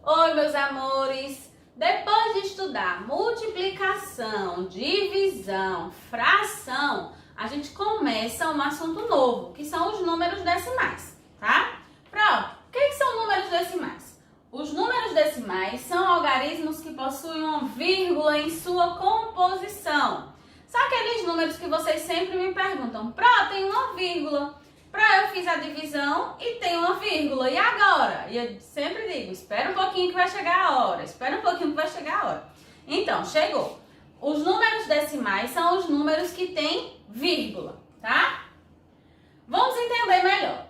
Oi, meus amores! Depois de estudar multiplicação, divisão, fração, a gente começa um assunto novo, que são os números decimais, tá? Pronto, o que são números decimais? Os números decimais são algarismos que possuem uma vírgula em sua composição. São aqueles números que vocês sempre me perguntam, tem uma vírgula. Eu fiz a divisão e tem uma vírgula, e agora? E eu sempre digo, espera um pouquinho que vai chegar a hora, espera um pouquinho que vai chegar a hora. Então, chegou. Os números decimais são os números que têm vírgula, tá? Vamos entender melhor.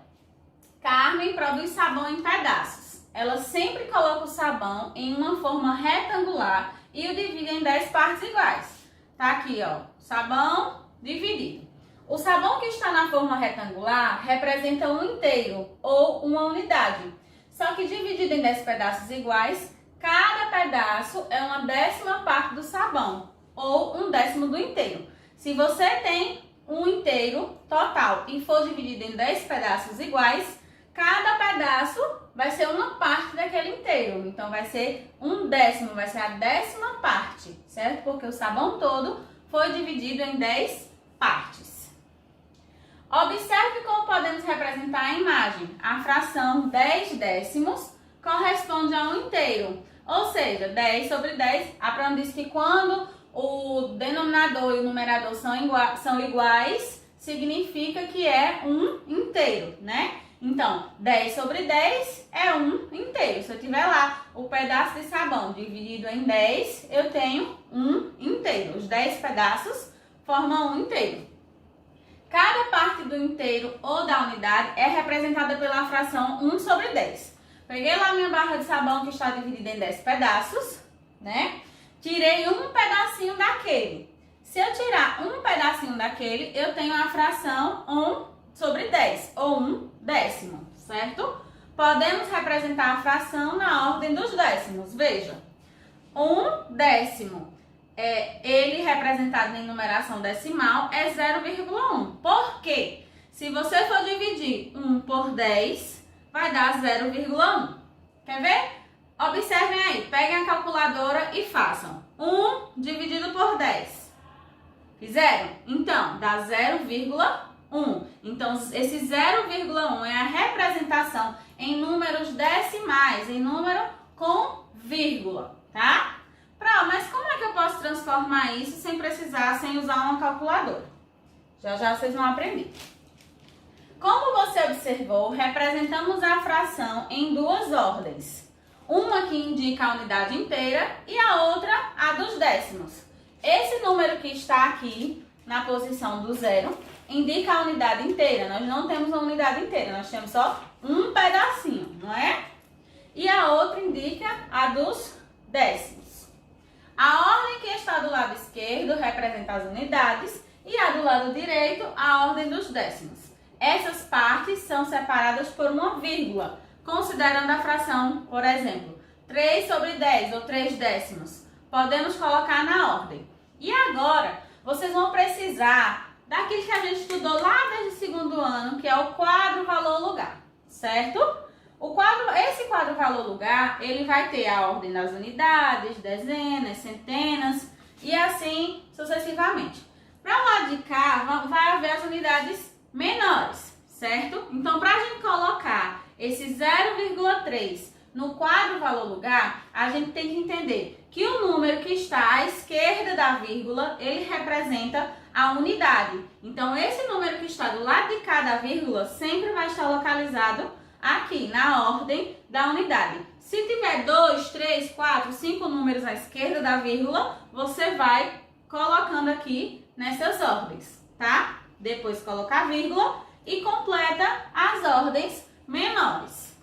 Carmen produz sabão em pedaços. Ela sempre coloca o sabão em uma forma retangular e o divide em 10 partes iguais. Tá aqui, ó, sabão dividido. O sabão que está na forma retangular representa um inteiro ou uma unidade. Só que dividido em 10 pedaços iguais, cada pedaço é uma 10ª parte do sabão ou um 10º do inteiro. Se você tem um inteiro total e for dividido em 10 pedaços iguais, cada pedaço vai ser uma parte daquele inteiro. Então vai ser um 10º, vai ser a 10ª parte, certo? Porque o sabão todo foi dividido em 10 partes. Observe como podemos representar a imagem. A fração 10 décimos corresponde a um inteiro. Ou seja, 10 sobre 10, a Fran diz que quando o denominador e o numerador são iguais, significa que é um inteiro, né? Então, 10 sobre 10 é um inteiro. Se eu tiver lá o pedaço de sabão dividido em 10, eu tenho um inteiro. Os 10 pedaços formam um inteiro. Cada parte do inteiro ou da unidade é representada pela fração 1 sobre 10. Peguei lá minha barra de sabão que está dividida em 10 pedaços, né? Tirei um pedacinho daquele. Se eu tirar um pedacinho daquele, eu tenho a fração 1 sobre 10, ou 1 décimo, certo? Podemos representar a fração na ordem dos décimos. Veja, 1 décimo. Ele representado em numeração decimal é 0,1. Por quê? Se você for dividir 1 por 10, vai dar 0,1. Quer ver? Observem aí, peguem a calculadora e façam. 1 dividido por 10. Fizeram? Então, dá 0,1. Então, esse 0,1 é a representação em números decimais, em número com vírgula, tá? Mas como é que eu posso transformar isso sem usar uma calculadora? Já já vocês vão aprender. Como você observou, representamos a fração em duas ordens. Uma que indica a unidade inteira e a outra a dos décimos. Esse número que está aqui na posição do zero indica a unidade inteira. Nós não temos a unidade inteira, nós temos só um pedacinho, não é? E a outra indica a dos décimos. A ordem que está do lado esquerdo representa as unidades e a do lado direito a ordem dos décimos. Essas partes são separadas por uma vírgula, considerando a fração, por exemplo, 3 sobre 10 ou 3 décimos. Podemos colocar na ordem. E agora, vocês vão precisar daquilo que a gente estudou lá desde o 2º ano, que é o quadro valor-lugar, certo? Esse quadro valor-lugar, ele vai ter a ordem das unidades, dezenas, centenas e assim sucessivamente. Para o lado de cá, vai haver as unidades menores, certo? Então, para a gente colocar esse 0,3 no quadro valor-lugar, a gente tem que entender que o número que está à esquerda da vírgula, ele representa a unidade. Então, esse número que está do lado de cá da vírgula sempre vai estar localizado aqui, na ordem da unidade. Se tiver 2, 3, 4, 5 números à esquerda da vírgula, você vai colocando aqui nessas ordens, tá? Depois coloca a vírgula e completa as ordens menores.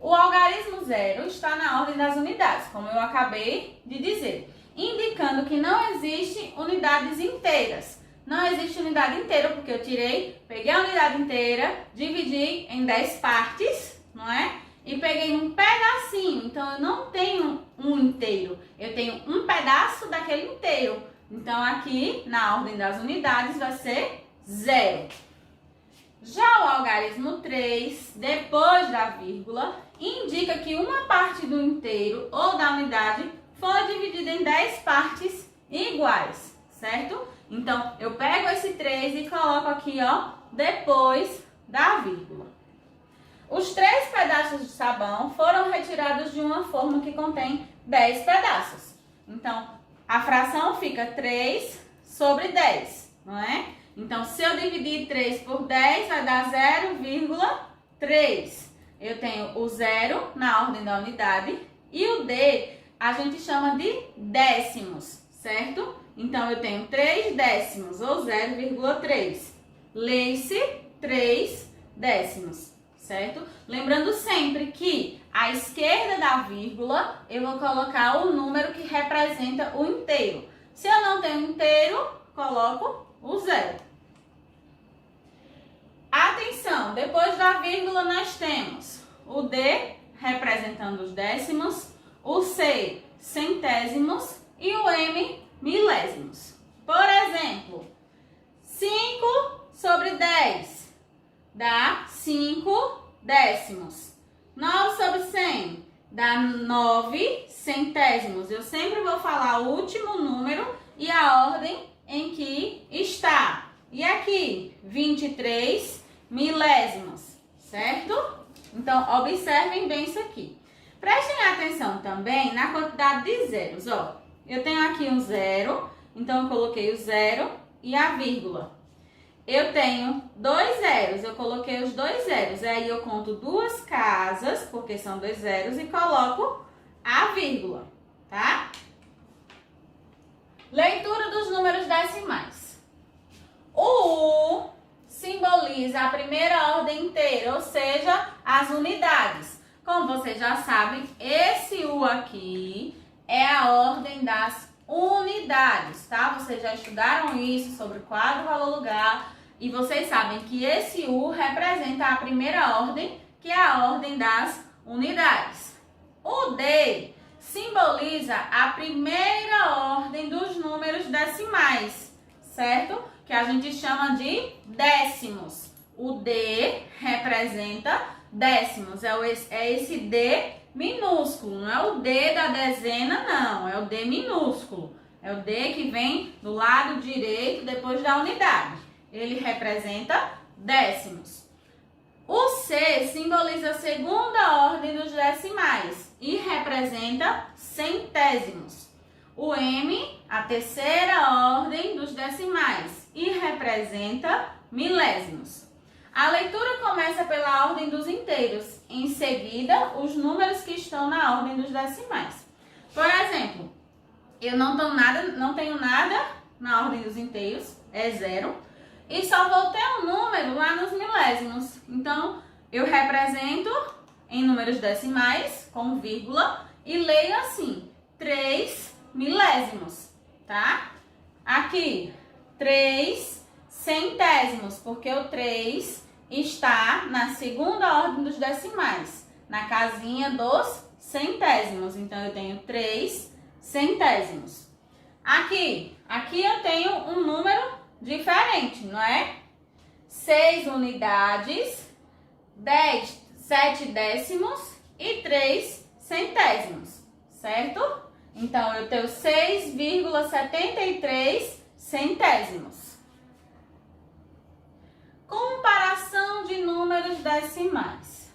O algarismo 0 está na ordem das unidades, como eu acabei de dizer, indicando que não existe unidades inteiras. Não existe unidade inteira, porque eu peguei a unidade inteira, dividi em 10 partes, não é? E peguei um pedacinho, então eu não tenho um inteiro, eu tenho um pedaço daquele inteiro. Então aqui, na ordem das unidades, vai ser 0. Já o algarismo 3, depois da vírgula, indica que uma parte do inteiro ou da unidade foi dividida em 10 partes iguais, certo? Então, eu pego esse 3 e coloco aqui, ó, depois da vírgula. Os 3 pedaços de sabão foram retirados de uma forma que contém 10 pedaços. Então, a fração fica 3 sobre 10, não é? Então, se eu dividir 3 por 10, vai dar 0,3. Eu tenho o 0 na ordem da unidade e o D a gente chama de décimos, certo? Então, eu tenho 3 décimos, ou 0,3. Leia-se 3 décimos, certo? Lembrando sempre que à esquerda da vírgula, eu vou colocar o número que representa o inteiro. Se eu não tenho inteiro, coloco o 0. Atenção, depois da vírgula nós temos o D representando os décimos, o C centésimos e o M milésimos. Por exemplo, 5 sobre 10 dá 5 décimos. 9 sobre 100 dá 9 centésimos. Eu sempre vou falar o último número e a ordem em que está. E aqui, 23 milésimos, certo? Então, observem bem isso aqui. Prestem atenção também na quantidade de zeros, ó. Eu tenho aqui um 0, então eu coloquei o 0 e a vírgula. Eu tenho 2 zeros, eu coloquei os 2 zeros. Aí eu conto 2 casas, porque são 2 zeros, e coloco a vírgula, tá? Leitura dos números decimais. O U simboliza a primeira ordem inteira, ou seja, as unidades. Como vocês já sabem, esse U aqui é a ordem das unidades, tá? Vocês já estudaram isso sobre quadro, valor, lugar. E vocês sabem que esse U representa a primeira ordem, que é a ordem das unidades. O D simboliza a primeira ordem dos números decimais, certo? Que a gente chama de décimos. O D representa décimos, é esse D minúsculo, não é o D da dezena, não, é o D minúsculo. É o D que vem do lado direito depois da unidade. Ele representa décimos. O C simboliza a segunda ordem dos decimais e representa centésimos. O M, a terceira ordem dos decimais e representa milésimos. A leitura começa pela ordem dos inteiros, em seguida os números que estão na ordem dos decimais. Por exemplo, eu não tenho nada na ordem dos inteiros, é 0. E só vou ter um número lá nos milésimos. Então, eu represento em números decimais, com vírgula, e leio assim, 3 milésimos, tá? Aqui, 3 centésimos, porque o 3 está na segunda ordem dos decimais, na casinha dos centésimos. Então, eu tenho 3 centésimos. Aqui eu tenho um número diferente, não é? 6 unidades, 7 décimos e 3 centésimos, certo? Então, eu tenho 6,73 centésimos. Comparação de números decimais.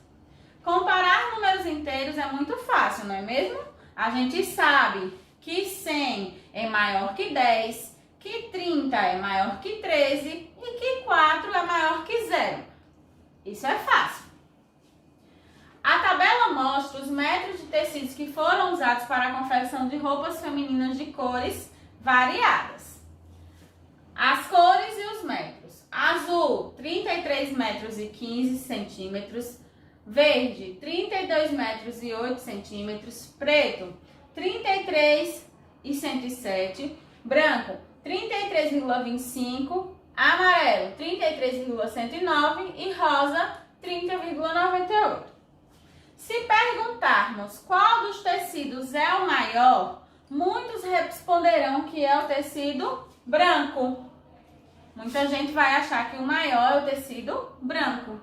Comparar números inteiros é muito fácil, não é mesmo? A gente sabe que 100 é maior que 10, que 30 é maior que 13 e que 4 é maior que 0. Isso é fácil. A tabela mostra os metros de tecidos que foram usados para a confecção de roupas femininas de cores variadas. As cores e os metros. Azul, 33 metros e 15 centímetros. Verde, 32 metros e 8 centímetros. Preto, 33 e 107. Branco, 33,25. Amarelo, 33,109. E rosa, 30,98. Se perguntarmos qual dos tecidos é o maior, muitos responderão que é o tecido branco. Muita gente vai achar que o maior é o tecido branco.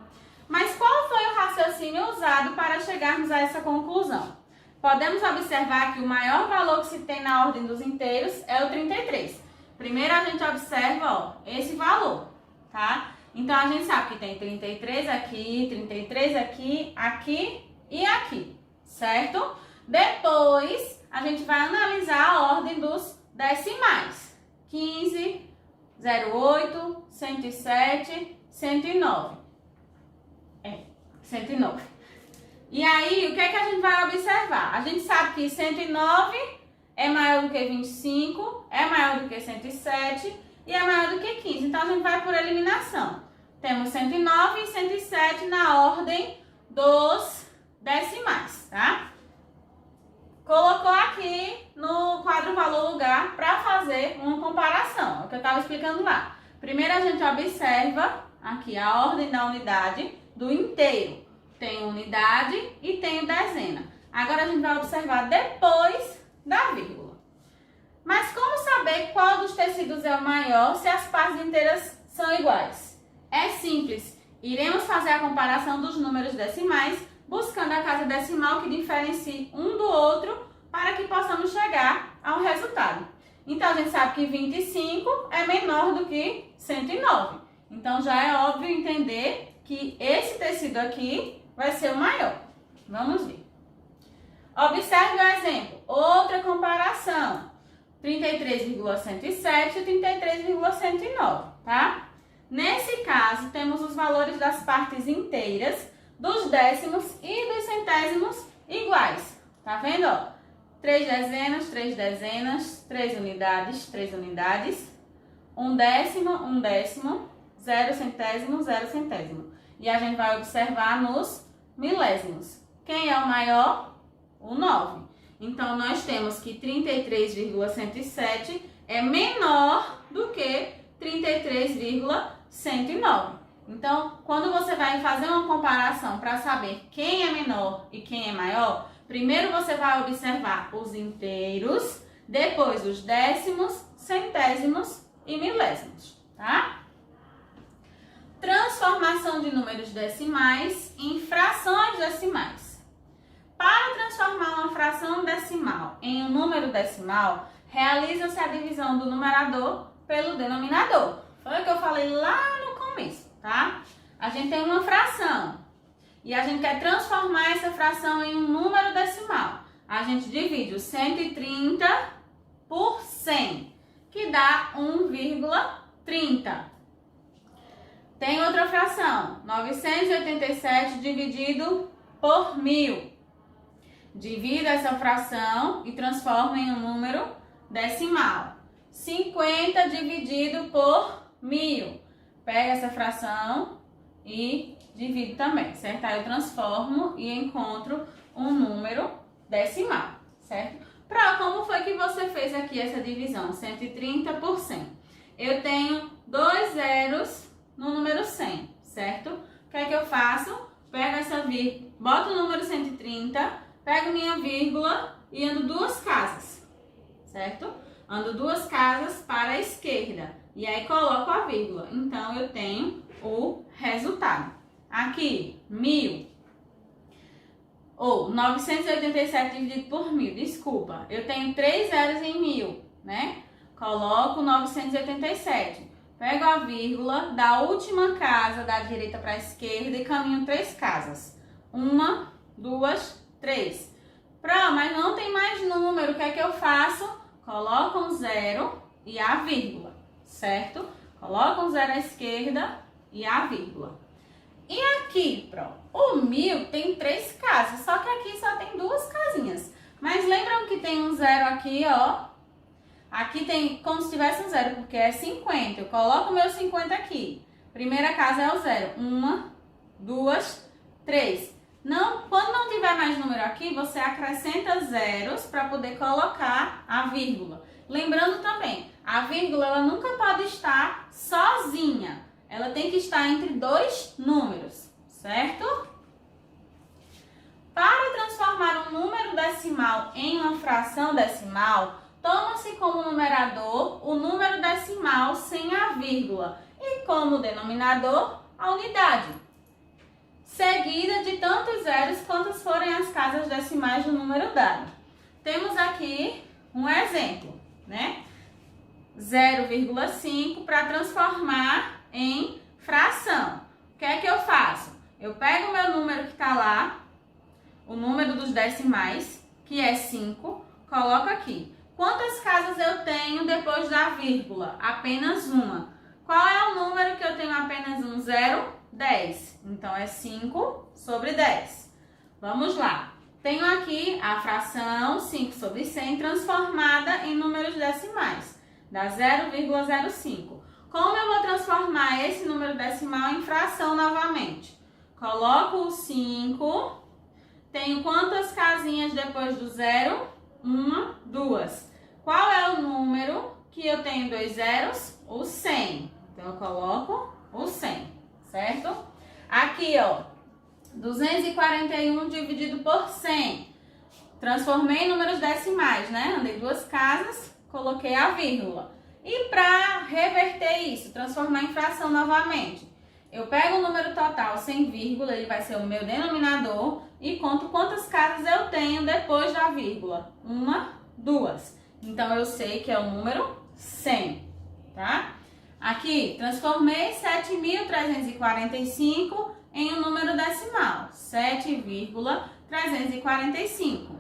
Mas qual foi o raciocínio usado para chegarmos a essa conclusão? Podemos observar que o maior valor que se tem na ordem dos inteiros é o 33. Primeiro a gente observa, ó, esse valor, tá? Então a gente sabe que tem 33 aqui, aqui e aqui, certo? Depois a gente vai analisar a ordem dos decimais. 15, 08, 107, 109. 109. E aí, o que é que a gente vai observar? A gente sabe que 109 é maior do que 25, é maior do que 107 e é maior do que 15. Então, a gente vai por eliminação. Temos 109 e 107 na ordem dos decimais, tá? Colocou aqui no quadro valor lugar para fazer uma comparação, é o que eu estava explicando lá. Primeiro, a gente observa aqui a ordem da unidade do inteiro. Tem unidade e tem dezena. Agora a gente vai observar depois da vírgula. Mas como saber qual dos tecidos é o maior se as partes inteiras são iguais? É simples. Iremos fazer a comparação dos números decimais, buscando a casa decimal que diferencie um do outro para que possamos chegar ao resultado. Então a gente sabe que 25 é menor do que 109. Então já é óbvio entender que esse tecido aqui vai ser o maior. Vamos ver. Observe o exemplo. Outra comparação. 33,107 e 33,109, tá? Nesse caso, temos os valores das partes inteiras, dos décimos e dos centésimos iguais. Tá vendo, ó? 3 dezenas, 3 dezenas, 3 unidades, 3 unidades, 1 décimo, 0 centésimo, 0 centésimo. E a gente vai observar nos milésimos. Quem é o maior? O 9. Então, nós temos que 33,107 é menor do que 33,109. Então, quando você vai fazer uma comparação para saber quem é menor e quem é maior, primeiro você vai observar os inteiros, depois os décimos, centésimos e milésimos, tá? Transformação de números decimais em frações decimais. Para transformar uma fração decimal em um número decimal, realiza-se a divisão do numerador pelo denominador. Foi o que eu falei lá no começo, tá? A gente tem uma fração e a gente quer transformar essa fração em um número decimal. A gente divide o 130 por 100, que dá 1,30. Tem outra fração, 987 dividido por 1000. Divida essa fração e transforma em um número decimal. 50 dividido por 1000. Pega essa fração e divide também, certo? Aí eu transformo e encontro um número decimal, certo? Como foi que você fez aqui essa divisão? 130 por 100. Eu tenho 2 zeros no número 100, certo? O que é que eu faço? Pego essa vírgula, boto o número 130, pego minha vírgula e ando 2 casas, certo? Ando 2 casas para a esquerda e aí coloco a vírgula. Então, eu tenho o resultado. Aqui, 1000. Ou 987 dividido por 1000, desculpa. Eu tenho 3 zeros em 1000, né? Coloco 987. Pego a vírgula da última casa da direita para a esquerda e caminho 3 casas. 1, 2, 3. Mas não tem mais número. O que é que eu faço? Coloco um zero e a vírgula, certo? Coloco um zero à esquerda e a vírgula. E aqui, o 1000 tem 3 casas, só que aqui só tem 2 casinhas. Mas lembram que tem um zero aqui, ó? Aqui tem como se tivesse um zero, porque é 50. Eu coloco o meu 50 aqui. Primeira casa é o zero. 1, 2, 3. Quando não tiver mais número aqui, você acrescenta zeros para poder colocar a vírgula. Lembrando também, a vírgula ela nunca pode estar sozinha. Ela tem que estar entre 2 números, certo? Para transformar um número decimal em uma fração decimal, toma-se como numerador o número decimal sem a vírgula e como denominador a unidade. seguida de tantos zeros quantas forem as casas decimais do número dado. Temos aqui um exemplo, né? 0,5 para transformar em fração. O que é que eu faço? Eu pego o meu número que está lá, o número dos decimais, que é 5, coloco aqui. Quantas casas eu tenho depois da vírgula? Apenas uma. Qual é o número que eu tenho apenas um? 0, 10. Então, é 5 sobre 10. Vamos lá. Tenho aqui a fração 5 sobre 100 transformada em números decimais. Dá 0,05. Como eu vou transformar esse número decimal em fração novamente? Coloco o 5. Tenho quantas casinhas depois do 0? 1, 2. Qual é o número que eu tenho 2 zeros? O 100. Então, eu coloco o 100, certo? Aqui, ó, 241 dividido por 100. Transformei em números decimais, né? Andei 2 casas, coloquei a vírgula. E para reverter isso, transformar em fração novamente, eu pego o número total sem vírgula, ele vai ser o meu denominador, e conto quantas casas eu tenho depois da vírgula. 1, 2. Então, eu sei que é o número 100, tá? Aqui, transformei 7.345 em um número decimal, 7,345.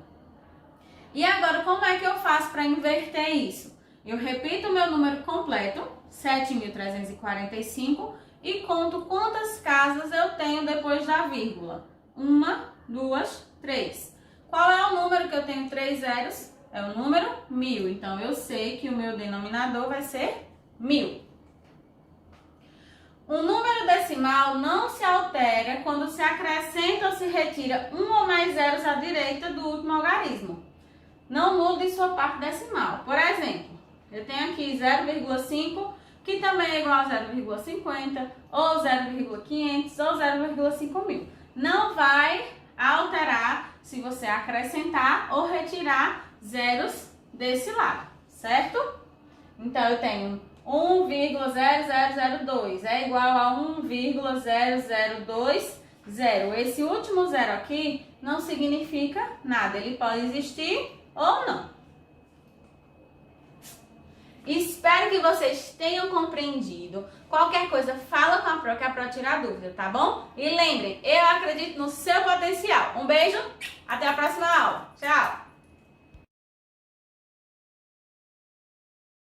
E agora, como é que eu faço para inverter isso? Eu repito o meu número completo, 7.345, e conto quantas casas eu tenho depois da vírgula. 1, 2, 3. Qual é o número que eu tenho 3 zeros? É o número 1000. Então, eu sei que o meu denominador vai ser 1000. O número decimal não se altera quando se acrescenta ou se retira um ou mais zeros à direita do último algarismo. Não muda em sua parte decimal. Por exemplo, eu tenho aqui 0,5, que também é igual a 0,50, ou 0,500, ou 0,5000. Não vai alterar se você acrescentar ou retirar zeros desse lado, certo? Então, eu tenho 1,0002 é igual a 1,0020. Esse último zero aqui não significa nada, ele pode existir ou não. Espero que vocês tenham compreendido. Qualquer coisa, fala com a Pro, que a Pro tirar dúvida, tá bom? E lembrem, eu acredito no seu potencial. Um beijo, até a próxima aula. Tchau!